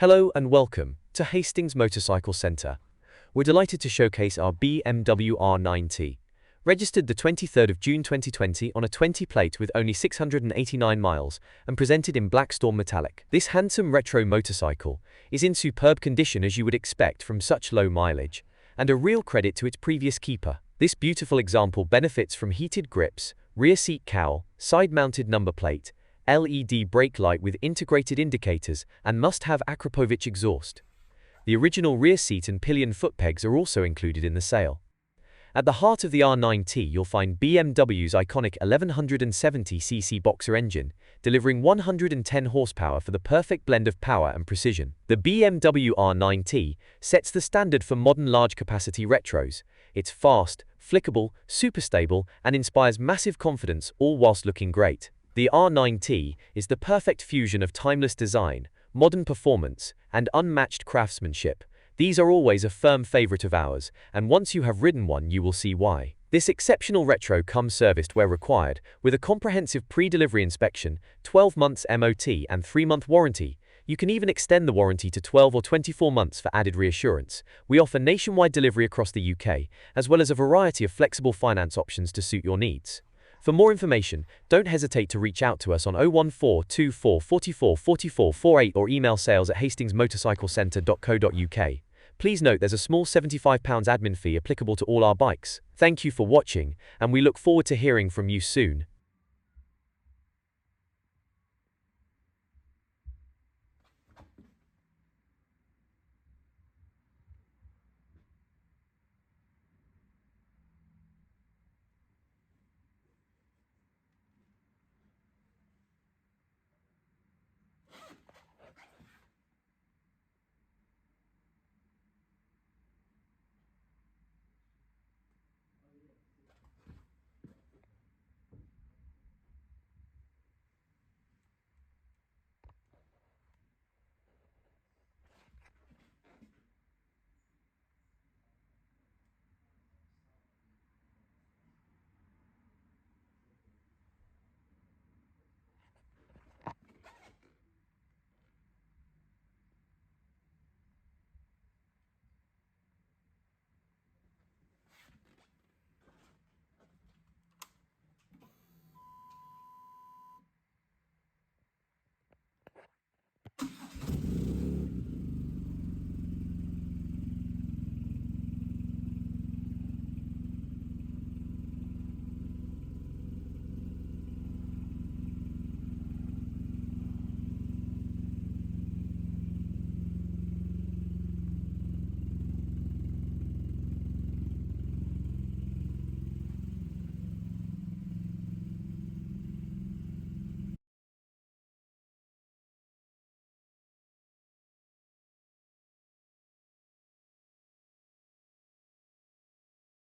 Hello and welcome to Hastings Motorcycle Centre. We're delighted to showcase our BMW R9T. Registered the 23rd of June 2020 on a 20 plate with only 689 miles and presented in black storm metallic. This handsome retro motorcycle is in superb condition as you would expect from such low mileage, and a real credit to its previous keeper. This beautiful example benefits from heated grips, rear seat cowl, side-mounted number plate, LED brake light with integrated indicators, and must-have Akrapovic exhaust. The original rear seat and pillion foot pegs are also included in the sale. At the heart of the R9T you'll find BMW's iconic 1170cc boxer engine, delivering 110 horsepower for the perfect blend of power and precision. The BMW R9T sets the standard for modern large-capacity retros. It's fast, flickable, super stable, and inspires massive confidence, all whilst looking great. The R9T is the perfect fusion of timeless design, modern performance, and unmatched craftsmanship. These are always a firm favorite of ours, and once you have ridden one you will see why. This exceptional retro comes serviced where required, with a comprehensive pre-delivery inspection, 12 months MOT and 3-month warranty. You can even extend the warranty to 12 or 24 months for added reassurance. We offer nationwide delivery across the UK, as well as a variety of flexible finance options to suit your needs. For more information, don't hesitate to reach out to us on 014 24 44 44 48 or email sales@hastingsmotorcyclecentre.co.uk. Please note there's a small £75 admin fee applicable to all our bikes. Thank you for watching, and we look forward to hearing from you soon.